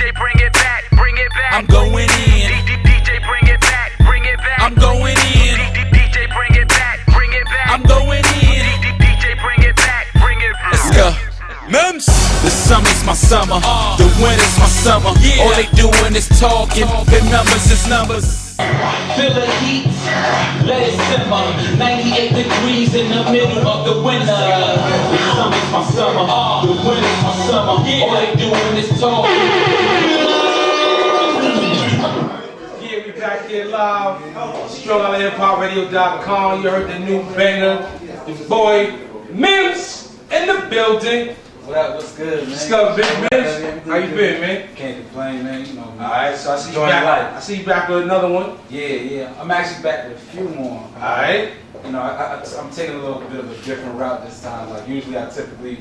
DJ, bring it back, bring it back. I'm going in. DJ, bring it back, bring it back. I'm going in. DJ, bring it back, bring it back. I'm going in. DJ, bring it back, bring it back. Let's go. Mims. The summer's my summer, the winter's my summer. All they doing is talking, the numbers is numbers. Feel the heat, let it simmer. 98 degrees in the middle of the winter. The summer's my summer, the winter's my summer. All they doing is talking. Yeah, we back here live. StrongOutHipHopRadio.com. You heard the new banger. Your boy Mims in the building. What up? What's good, man? What's up, Big Mims? How you been, man? Can't complain, man. You know. Alright, so I see you Enjoying back. life. I see you back with another one. Yeah. I'm actually back with a few more. Alright. You know, I'm taking a little bit of a different route this time. Like usually, I typically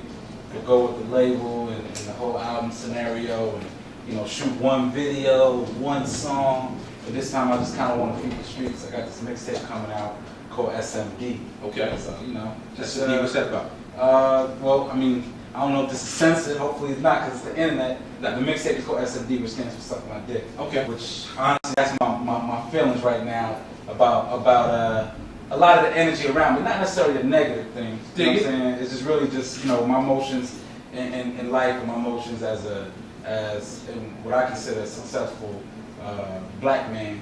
would go with the label and the whole album scenario, and you know, shoot one video, one song. But this time, I just kind of want to feed the streets. I got this mixtape coming out called SMD. Okay. So you know, Just what's that about? well, I mean, I don't know if this is censored. Hopefully it's not, because it's the internet. The mixtape is called SMD, which stands for Suck My Dick. Okay. Which, honestly, that's my feelings right now about a lot of the energy around me. Not necessarily the negative things. You know what I'm saying? It's just really just, you know, my emotions in life, and my emotions as what I consider a successful black man.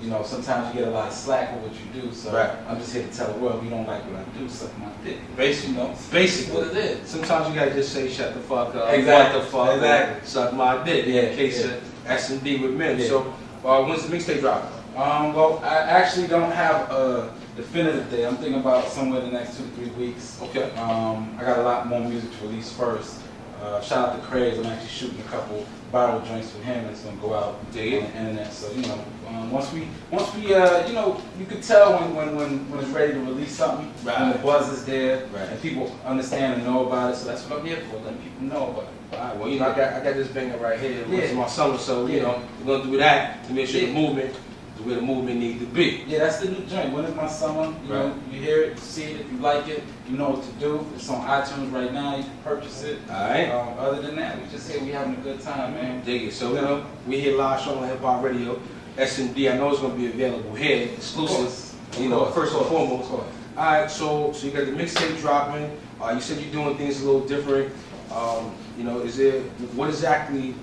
You know, sometimes you get a lot of slack for what you do, so Right. I'm just here to tell the world, if you don't like what I do, suck my dick. Basically, You know? basically What it is. Sometimes you gotta just say shut the fuck up, Exactly. what the fuck, Exactly. suck my dick. Yeah, In case yeah. of S&D with Mims. Yeah. So, when's the mixtape dropping? Well, I actually don't have a definitive day. I'm thinking about somewhere in the next 2 to 3 weeks. Okay. I got a lot more music to release first. Shout out to Craze. I'm actually shooting a couple viral joints with him. It's gonna go out on the internet. So you know, once we, you know, you can tell when it's ready to release something. Right. When the buzz is there, Right. and people understand and know about it. So that's what I'm here for, letting people know about it. Alright, well, you know, I got this banger right here. Yeah. It's my summer, so, you Yeah. know, we're going to do that to make sure Yeah. the movement is where the movement needs to be. Yeah, that's the new joint. When is my summer? You know, you hear it, you see it. If you like it, you know what to do. It's on iTunes right now. You can purchase it. Alright. Other than that, we just here. We having a good time, man. Dig it. So, you know, we here live, Strong on Hip Hop Radio. S&D, I know it's going to be available here, exclusive. You know, first and foremost. Alright, so you got the mixtape dropping. You said you're doing things a little different. You know, what exactly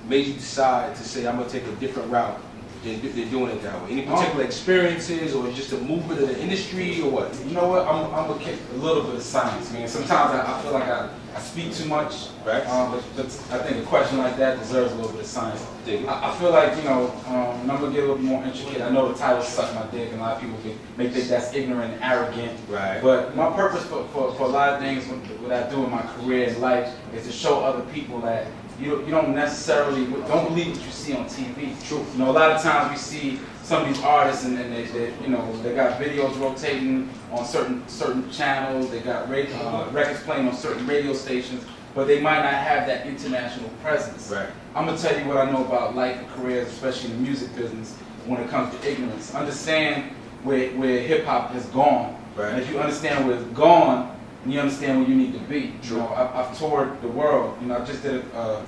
made you decide to say, I'm going to take a different route than doing it that way? Any particular experiences, or just the movement of the industry, or what? You know what? I'm gonna kick a little bit of science, man. Sometimes I feel like I speak too much, Right. but I think a question like that deserves a little bit of science. Dig it. I feel like, you know, and I'm gonna get a little more intricate. I know the title "Suck My Dick," and a lot of people may think that's ignorant and arrogant. Right. But my purpose for a lot of things, what I do in my career and life, is to show other people that you don't necessarily don't believe what you see on TV. True. You know, a lot of times we see some of these artists and they you know, they got videos rotating on certain channels. They got records playing on certain radio stations, but they might not have that international presence. Right. I'm gonna tell you what I know about life and careers, especially in the music business, when it comes to ignorance. Understand where hip hop has gone. Right. And if you understand where it's gone, and you understand where you need to be. True. You know, I've toured the world. You know, I just did a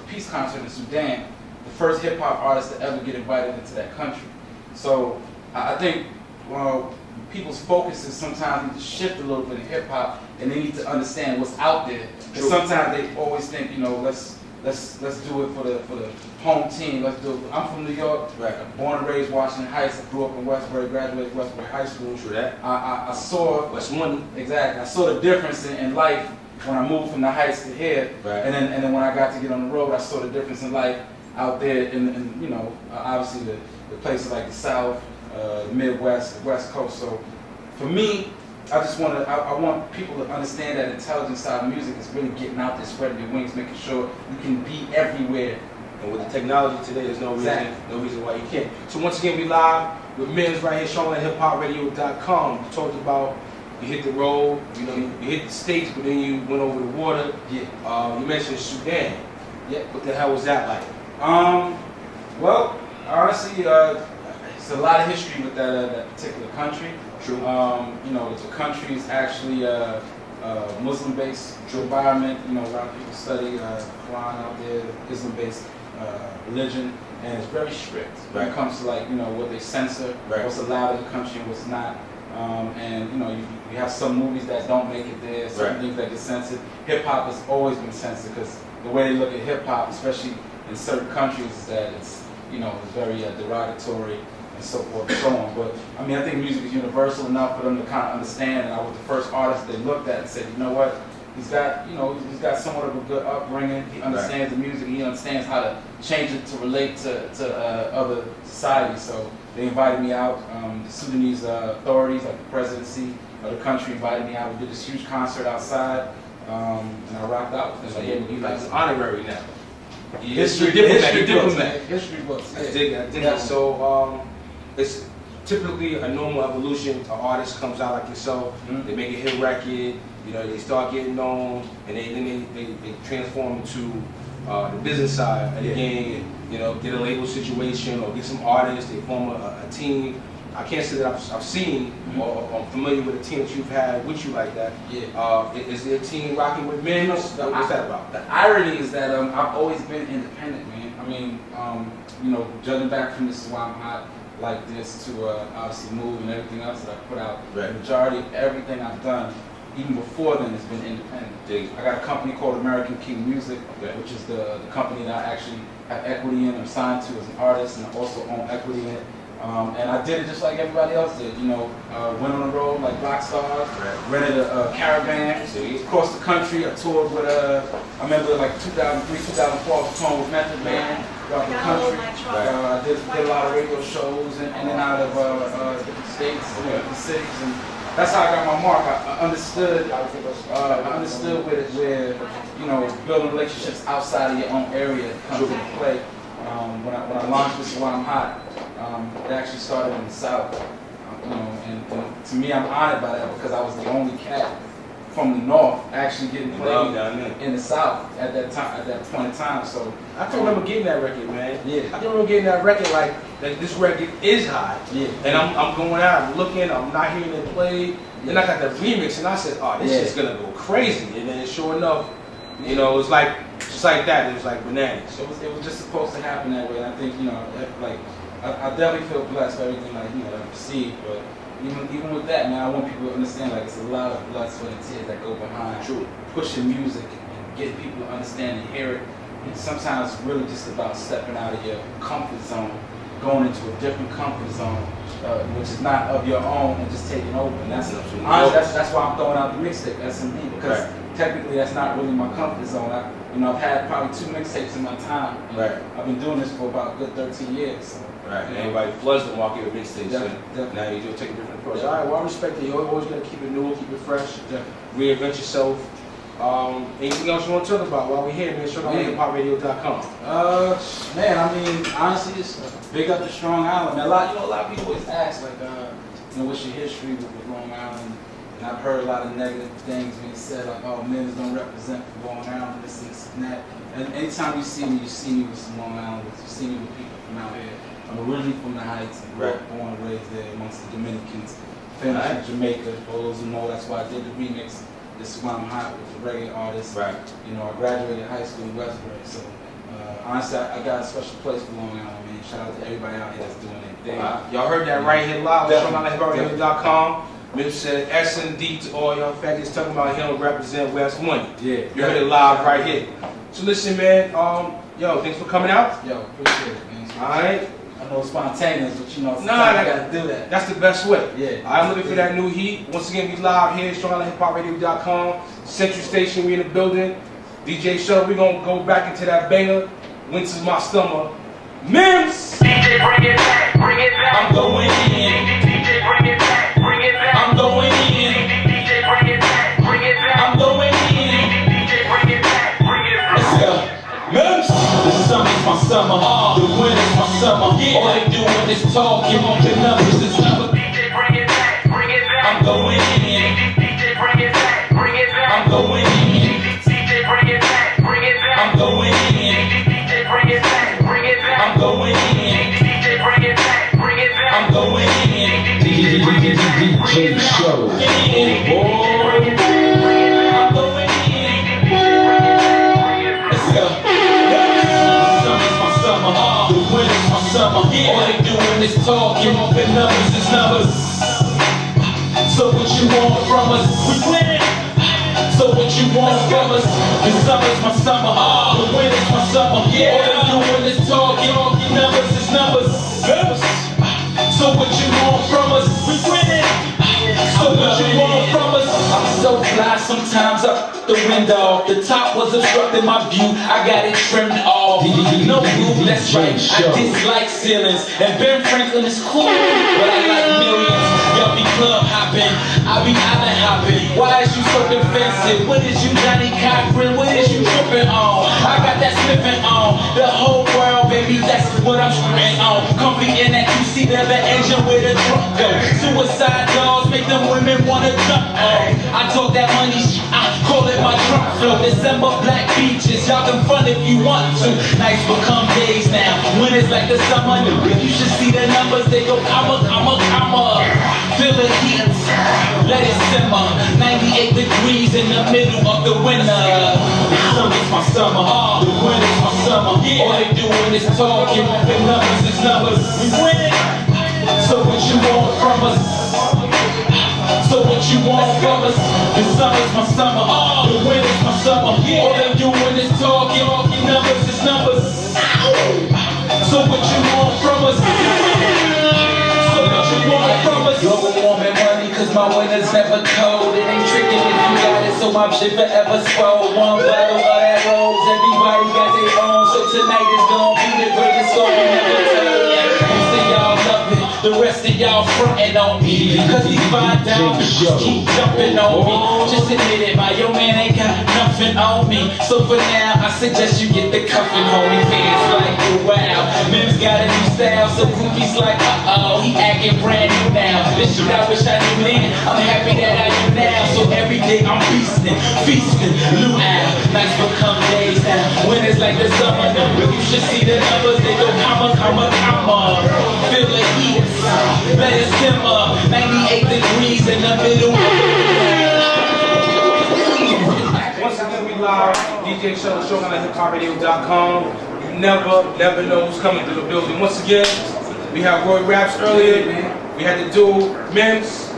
peace concert in Sudan. The first hip hop artist to ever get invited into that country. So I think people's focus is sometimes need to shift a little bit in hip hop, and they need to understand what's out there. Because sometimes they always think, you know, let's do it for the home team. Let's do it. I'm from New York, Right. born and raised Washington Heights. I grew up in Westbury, graduated Westbury High School. True that. I saw What's one? exactly. I saw the difference in life when I moved from the Heights to here, Right. and then when I got to get on the road, I saw the difference in life out there in you know, obviously the places like the South, the Midwest, the West Coast. So for me, I want people to understand that intelligence side of music is really getting out there, spreading your wings, making sure you can be everywhere. And with the technology today, there's no Exactly. reason why you can't. So once again, we live with Mims right here, StrongOutHipHopRadio.com. You talked about you hit the road, you know, you hit the States, but then you went over the water. Yeah. You mentioned Sudan. Yeah. What the hell was that like? Well, honestly, it's a lot of history with that particular country. True. You know, the country is actually Muslim-based environment. You know, a lot of people study Quran out there, Islam-based religion, and it's very strict when it comes to like what they censor, what's allowed in the country and what's not. And you have some movies that don't make it there, some things that get censored. Hip hop has always been censored because the way they look at hip hop, especially in certain countries, is that it's it's very derogatory and so forth and so on. But I mean, I think music is universal enough for them to kind of understand. And I was the first artist they looked at and said, you know what, he's got he's got somewhat of a good upbringing. He understands the music. He understands how to change it to relate to other societies. So they invited me out. The Sudanese authorities, like the presidency of the country, invited me out. We did this huge concert outside, and I rocked out with them. So you like an honorary now. History books. I dig it. So it's typically a normal evolution. An artist comes out like yourself. They make a hit record. They start getting known, and then they transform into the business side of the game. Get a label situation or get some artists. They form a team. I can't say that I've seen or I'm familiar with a team that you've had with you like that. Is there a team rocking with men? What's that about? The irony is that I've always been independent, man. I mean, judging back from This Is Why I'm Hot like this to obviously Move and everything else that I put out, the majority of everything I've done, even before then, has been independent. I got a company called Music, which is the company that I actually have equity in. I'm signed to as an artist, and I also own equity in it. And I did it just like everybody else did, went on the road like rock stars, rented a caravan, across the country. I toured with, I remember like 2003, 2004, I was touring with Method Man throughout the country. I did a lot of radio shows in and out of different states, different cities, and that's how I got my mark. I understood where building relationships outside of your own area comes into play. When I launched This Is Why I'm Hot, it actually started in the South, and to me, I'm honored by that because I was the only cat from the North actually getting played in the South at that time, at that point in time. So I can remember getting that record, man. Yeah. I can remember getting that record like this record is hot. Yeah. And I'm going out, I'm looking, I'm not hearing it played. Then I got the remix, and I said, oh, this is gonna go crazy. And then sure enough, it was like just like that. It was like bananas. So it was just supposed to happen that way. And I think I definitely feel blessed for everything that I received, but even with that, man, I want people to understand like it's a lot of blood, sweat, and tears that go behind pushing music and getting people to understand and hear it. And sometimes it's really just about stepping out of your comfort zone, going into a different comfort zone, which is not of your own, and just taking over. And that's why I'm throwing out the mixtape SMD, because technically that's not really my comfort zone. I've had probably 2 mixtapes in my time. I've been doing this for about a good 13 years. So. And everybody floods the market with mixtapes. Now you do take a different approach. All right, well, I respect it. You're always going to keep it new, keep it fresh, reinvent yourself. Anything else you want to talk about while we're here, man? Show me hiphopradio.com. Man, I mean, honestly, it's big up to Strong Island. Man, a lot of people always ask, like, what's your history with Long Island? And I've heard a lot of negative things being said, like, oh, Mims don't represent for Long Island, this and that. And anytime you see me with some Long Islanders. You see me with people from out here. I'm originally from the Heights, and born and raised there amongst the Dominicans. Finished in Jamaica, for those who know, that's why I did the remix. This is Why I'm Hot with the reggae artist. I graduated high school in Westbury, so honestly, I got a special place for Long Island, man. Shout out to everybody out here that's doing it. Y'all heard that right here live on hiphopradio.com. Mims said S&D to all y'all faggots talking about he don't represent West Money. You heard it live right here. So listen, man, thanks for coming out. Yo, appreciate it, man. Alright. I know it's spontaneous, but sometimes I gotta do that. That's the best way. I'm looking for that new heat. Once again, we live here, StrongIslandHipHopRadio.com. Central Station, we in the building. DJ Show, we gonna go back into that banger. Winter's my summer. Mims! DJ, bring it back, bring it back. I'm going in. DJ, bring it back, bring it back. I'm going in. DJ, bring it back, bring it back. I'm going in. DJ, bring it back, bring it back. Let's go. Mims! The summer's my summer. The winter's my summer. All they doing is talking. The numbers is number. DJ, bring it back, bring it back. I'm going in. DJ, bring it back, bring it back. I'm going in. DJ, bring it back, bring it back. I'm going in. DJ, bring it back, bring it back. I'm going in. DJ, bring it back, bring it back. I'm going in. DJ Show. DJ, bring it back, bring it back. All they doing is talking, the numbers is numbers. So what you want from us? We winning. So what you want from us? The summer's my summer, the winter's my summer. All they doing is talking, numbers is numbers. So what you want from us? We winning. So what you want from us? I'm so fly sometimes up the window. The top was obstructing my view. I got it trimmed off. No roof, that's right. I dislike ceilings. And Ben Franklin is cool, but I like millions. Y'all be club hopping, I be island hopping. Why is you so defensive? What is you Johnny Cochran? What is you tripping on? I got that sniffing on. The whole world, baby, that's what I'm tripping on. Comfy in that QC, the engine where the truck go. Suicide dogs make them women wanna jump on. I talk that money shit, I call it my trunk flow. December black beaches, y'all can fun if you want to. Nights become days now, when it's like the summer. You should see the numbers, they go comma. Feel the heat, let it simmer. 98 degrees in the middle of the winter. The summer's my summer, the winter's my summer. All they doing is talking, the numbers is numbers. We winning. So what you want from us? So what you want from us? The summer's my summer, the winter's my summer. All they doing is talking, numbers is numbers. So what you want from us? So what you want from us? Global warming money, cause my winter's never cold. It ain't tricking if you got it, so my shit forever swole. One bottle of that rose, everybody got their own. So tonight is gonna be the greatest song we never told. Most of y'all love it, the rest of y'all frontin' on me. Cause these fine down keep jumping on me. Just admit it, my yo man ain't got nothing on me. So for now, I suggest you get the cuffin', homie. Fans like, wow, Mims got a new style, so groupies like, he acting brand new now. This shit I wish I knew then, I'm happy that I do now. So every day I'm feasting, luau. Nights become days now, when it's like the summer. You should see the numbers, they go comma. Feel the heat, let it simmer. 98 degrees in the middle. Once again, we live. DJ Shuttle Show on HipHopRadio.com. You never know who's coming to the building. Once again, we have Roy Raps earlier. We had the dude Mims.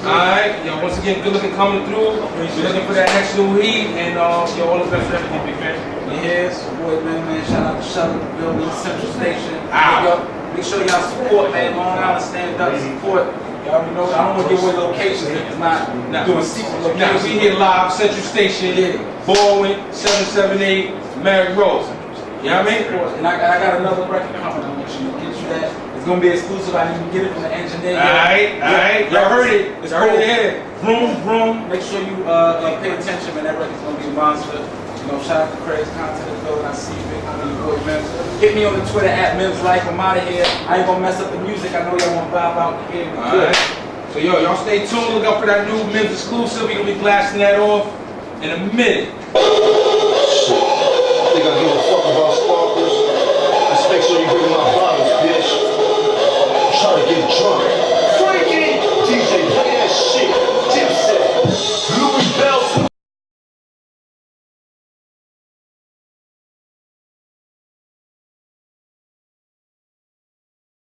Alright, yo, once again, good looking coming through. We're looking for that next new heat, and all the best for everything, big fan. Yes, boy, man, shout out to Shuttle Building, Central Station. Ow. Make sure y'all support, man. Long Island stand up, support. Y'all already know, I don't want to give away locations if it's not doing secret locations. Now, we here live, Central Station, Baldwin, 778, Merrick Road. You know what I mean? And I got another record coming. I'm going to get you that. It's going to be exclusive. I didn't even get it from the engineer. Alright. Y'all heard it. It's heard it here. Vroom. Make sure you pay attention, man. That record's going to be a monster. You know, shout out to Craig's Content as well. I see you, big homie, your boy Mims. Hit me on the Twitter at MimsLife. I'm out of here. I ain't going to mess up the music. I know y'all want to vibe out here. Alright. So, y'all stay tuned. Look out for that new Mims exclusive. We're going to be blasting that off in a minute. I think I give a fuck about sparkles. Just make sure you bring my bottles, bitch.